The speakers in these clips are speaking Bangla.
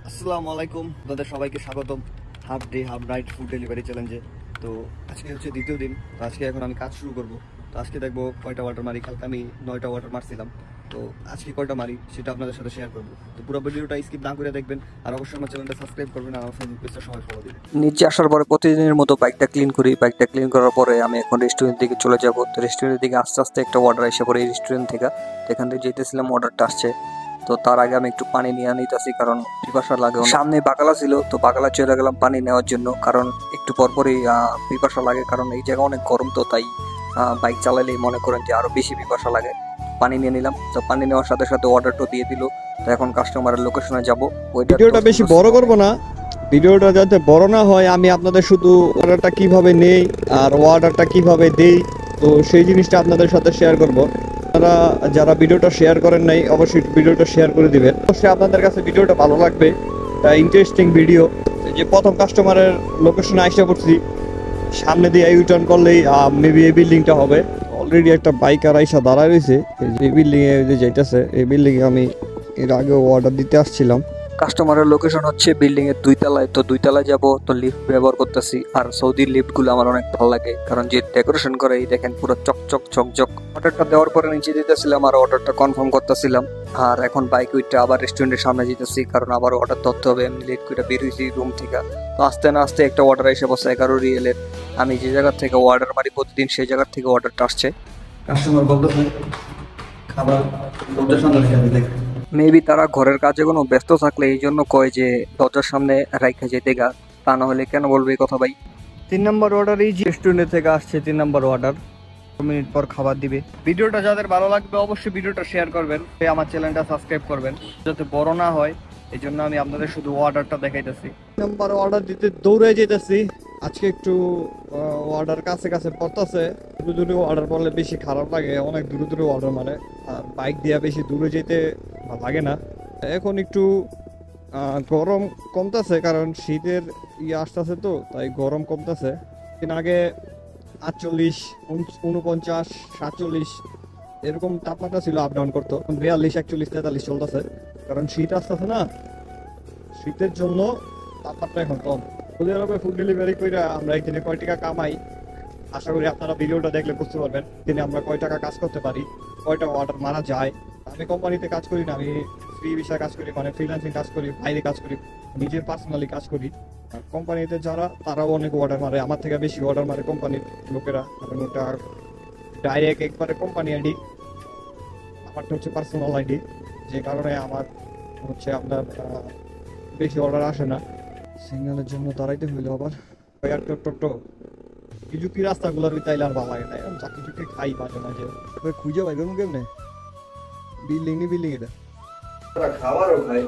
আসসালামু আলাইকুম, আপনাদের সবাইকে স্বাগতম half day half night food delivery চ্যালেঞ্জে। তো আজকে হচ্ছে দ্বিতীয় দিন। তো আজকে এখন আমি কাজ শুরু করব। তো আজকে দেখবো কয়টা ওয়াটার মারি। কালকে আমি 9টা ওয়াটার মারছিলাম। তো আজকে কয়টা মারি সেটা আপনাদের সাথে শেয়ার করবো। তো পুরো ভিডিওটা স্কিপ না করে দেখবেন, আর অবশ্যই আমার চ্যানেলটা সাবস্ক্রাইব করবেন, আর আমার ফেসবুক পেজটা সবাই ফলো দিবেন। নিচে আসার পরে প্রতিদিনের মতো বাইকটা ক্লিন করি। বাইকটা ক্লিন করার পরে আমি এখন রেস্টুরেন্ট দিকে চলে যাব। তো রেস্টুরেন্টের দিকে আস্তে আস্তে একটা অর্ডার এসে পড়ে এই রেস্টুরেন্ট থেকে। তো এখান থেকে যেতেছিলাম, অর্ডারটা আসছে। তো তার আগে আমি একটু পানি নিয়ে নিতেছি, কারণ পিপাসা লাগে। সামনে বাকালা ছিল, তো বাকালা চলে গেলাম পানি নেওয়ার জন্য, কারণ একটু পরপরই পিপাসা লাগে। কারণ এই জায়গা অনেক গরম, তো তাই বাইক চালালেই মনে করেন যে আরো বেশি পিপাসা লাগে। পানি নিয়ে নিলাম। তো পানি নেওয়ার সাথে সাথে অর্ডারটা দিয়ে দিল। তো এখন কাস্টমারের লোকেশনে যাবো। ভিডিওটা বেশি বড় করব না, ভিডিওটা যাতে বড় না হয়, আমি আপনাদের শুধু অর্ডারটা কিভাবে নেই আর অর্ডারটা কিভাবে দেই, তো সেই জিনিসটা আপনাদের সাথে শেয়ার করব। আপনারা যারা ভিডিওটা শেয়ার করেন নাই, অবশ্যই ভিডিওটা শেয়ার করে দিবেন। অবশ্যই আপনাদের কাছে ভিডিওটা ভালো লাগবে, ইন্টারেস্টিং ভিডিও। যে প্রথম কাস্টমারের লোকেশনে আইসা পড়ছি, সামনে দিয়ে ইউটার্ন করলেই মেবি এই বিল্ডিংটা হবে। অলরেডি একটা বাইকার আইসা দাঁড়ায় রয়েছে, এই বিল্ডিংয়ে যে যাইতেছে, এই বিল্ডিংয়ে আমি এর আগেও অর্ডার দিতে আসছিলাম। কাস্টমারের লোকেশন হচ্ছে বিল্ডিং এর 2 তলায়। তো 2 তলায় যাবো, তো লিফট ব্যবহার করতেছি। আর সৌদির লিফট গুলো আমার অনেক ভালো লাগে, কারণ যে ডেকোরেশন করে এই দেখেন পুরো চকচক ঝকঝক। অর্ডারটা দেওয়ার পরে নিচে দিতেছিলাম আর অর্ডারটা কনফার্ম করতেছিলাম। আর এখন বাইক উইটটা আবার রেস্টুরেন্টের সামনে যেতেছি, কারণ আবার অর্ডার ধরতে হবে। এমনি লেট করে বের হয়েছি রুম থেকে। তো আস্তে না আস্তে একটা অর্ডার এসে বসে 11 রিয়েলের। আমি যে জায়গা থেকে অর্ডার মারি প্রতিদিন, সেই জায়গা থেকে অর্ডারটা আসছে। কাস্টমার বলতেছে খাবার দরজার সামনে রেখে দিতে। মেবি তারা ঘরের কাজে কোনো ব্যস্ত থাকলে এই জন্য কয় যে দরজার সামনে রাইখা যেতে গা। তা না হলে কেন বলবে এই কথা ভাই? 3 নম্বর অর্ডার এই রেস্টুরেন্ট থেকে আসছে। 3 নম্বর অর্ডার, 2 মিনিট পর খাবার দিবে। ভিডিওটা যাদের ভালো লাগবে অবশ্যই ভিডিওটা শেয়ার করবেন, আমার চ্যানেলটা সাবস্ক্রাইব করবেন যাতে বড় না হয়। এই জন্য আমি আপনাদের শুধু অর্ডারটা দেখাইতেছি। নাম্বার অর্ডার দিতে দৌড়ে যেতেছি। আজকে একটু অর্ডার কাছে কাছে পড়তেছে। দূরে দূরে অর্ডার পড়লে বেশি খারাপ লাগে, অনেক দূরে দূরে অর্ডার মানে। আর বাইক দিয়ে বেশি দূরে যেতে ভালো লাগে না। এখন একটু গরম কমতেছে, কারণ শীতের আসতেছে, তো তাই গরম কমতেছে। দিন আগে 48, 49, 47 এরকম তাপমাত্রা ছিল, আপ ডাউন করতো। 42, 41, 43 চলতেছে, কারণ শীত আসতেছে না। শীতের জন্য তাপমাত্রা এখন কম। সৌদি আরবে ফুড ডেলিভারি করে আমরা একদিনে কয় টাকা কামাই, আশা করি আপনারা ভিডিওটা দেখলে বুঝতে পারবেন। দিনে আমরা কয় টাকা কাজ করতে পারি, কয়টা অর্ডার মারা যায়। আমি কোম্পানিতে কাজ করি না, আমি ফ্রি ভিসায় কাজ করি, মানে ফ্রিল্যান্সিং কাজ করি, বাইরে কাজ করি, নিজের পার্সোনালি কাজ করি। আর কোম্পানিতে যারা, তারাও অনেক অর্ডার মারে, আমার থেকে বেশি অর্ডার মারে কোম্পানির লোকেরা, কারণ ওটা ডাইরেক্ট একবারে কোম্পানি আইডি, আমারটা হচ্ছে পার্সোনাল আইডি, যে কারণে আমার হচ্ছে আপনার বেশি অর্ডার আসে না। সিগন্যালের জন্য দাঁড়াইতে হইলো আবার। কিছু কি রাস্তাগুলো তাইলে আর ভালো লাগে না, চাকরি চুকি খাই মাঝে মাঝে। খুঁজে পাইবে কেমনে বিল্ডিং নি বিল্ডিং এটা খাবারও খায়,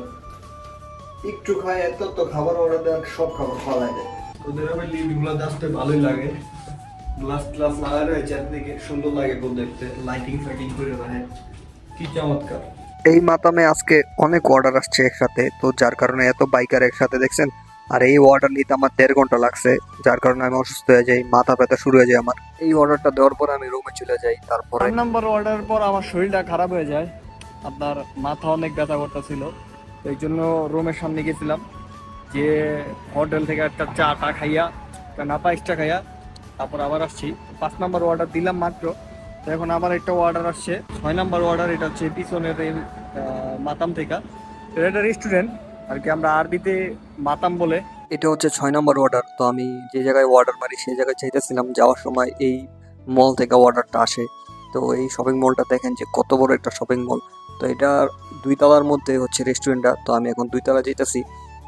একটু খায়, এত তো খাবার অর্ডার দেয়, সব খাবার খাওয়াই দেয়। ওদের আবার লিফটগুলো আসতে ভালোই লাগে, গ্লাস গ্লাস লাগানো রয়েছে, একদিকে সুন্দর লাগে খুব দেখতে, লাইটিং ফাইটিং করে রাখে, কি চমৎকার। এই মাতামে আজকে অনেক অর্ডার আসছে একসাথে, তো যার কারণে এত বাইকার একসাথে দেখছেন। আর এই অর্ডার নিতে আমার 1.5 ঘন্টা লাগছে, যার কারণে আমি অসুস্থ হয়ে যাই, মাথা ব্যথা শুরু হয়ে যায় আমার। এই অর্ডারটা দেওয়ার পর আমি রুমে চলে যাই। তারপরে 4 নম্বর অর্ডারের পর আমার শরীরটা খারাপ হয়ে যায়, আপনার মাথা অনেক ব্যথা করতেছিল। এই জন্য রুমের সামনে গেছিলাম, যে হোটেল থেকে একটা চাটা খাইয়া, একটা নাপা এক্সট্রা খাইয়া তারপর আবার আসছি। 5 নম্বর অর্ডার দিলাম মাত্র। তো এখন আবার একটা অর্ডার আসছে, 6 নম্বর অর্ডার। এটা হচ্ছে পিছনের এই মাতাম থেকে। এটা রেস্টুরেন্ট আর কি, আমরা আরবিতে মাতাম বলে। এটা হচ্ছে 6 নম্বর অর্ডার। তো আমি যে জায়গায় অর্ডার মারি সেই জায়গায় চাইতেছিলাম, যাওয়ার সময় এই মল থেকে অর্ডারটা আসে। তো এই শপিং মলটা দেখেন যে কত বড় একটা শপিং মল। তো এটা 2 তলার মধ্যে হচ্ছে রেস্টুরেন্টটা। তো আমি এখন 2 তলা যেতেছি।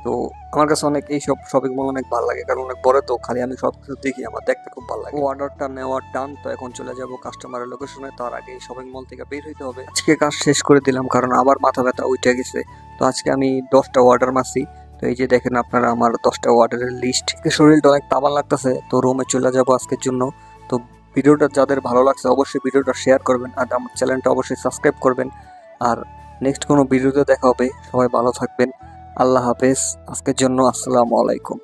তো আমার কাছে অনেক এইসব শপিং মল অনেক ভালো লাগে, কারণ অনেক বড়, তো খালি আমি সব কিছু দেখি, আমার দেখতে খুব ভালো লাগে। অর্ডারটা নেওয়ার ডান। তো এখন চলে যাব কাস্টমারের লোকেশনে। তার আগে এই শপিং মল থেকে বের হইতে হবে। আজকে কাজ শেষ করে দিলাম, কারণ আবার মাথা ব্যথা উঠে গেছে। তো আজকে আমি 10টা অর্ডার মারছি। তো এই যে দেখেন আপনারা আমার 10টা অর্ডারের লিস্ট। শরীরটা অনেক তাবান লাগতেছে, তো রুমে চলে যাব আজকের জন্য। তো ভিডিওটা যাদের ভালো লাগছে অবশ্যই ভিডিওটা শেয়ার করবেন, আর আমার চ্যানেলটা অবশ্যই সাবস্ক্রাইব করবেন। আর নেক্সট কোনো ভিডিওতে দেখা হবে। সবাই ভালো থাকবেন। আল্লাহ হাফেজ। আজকের জন্য আসসালামু আলাইকুম।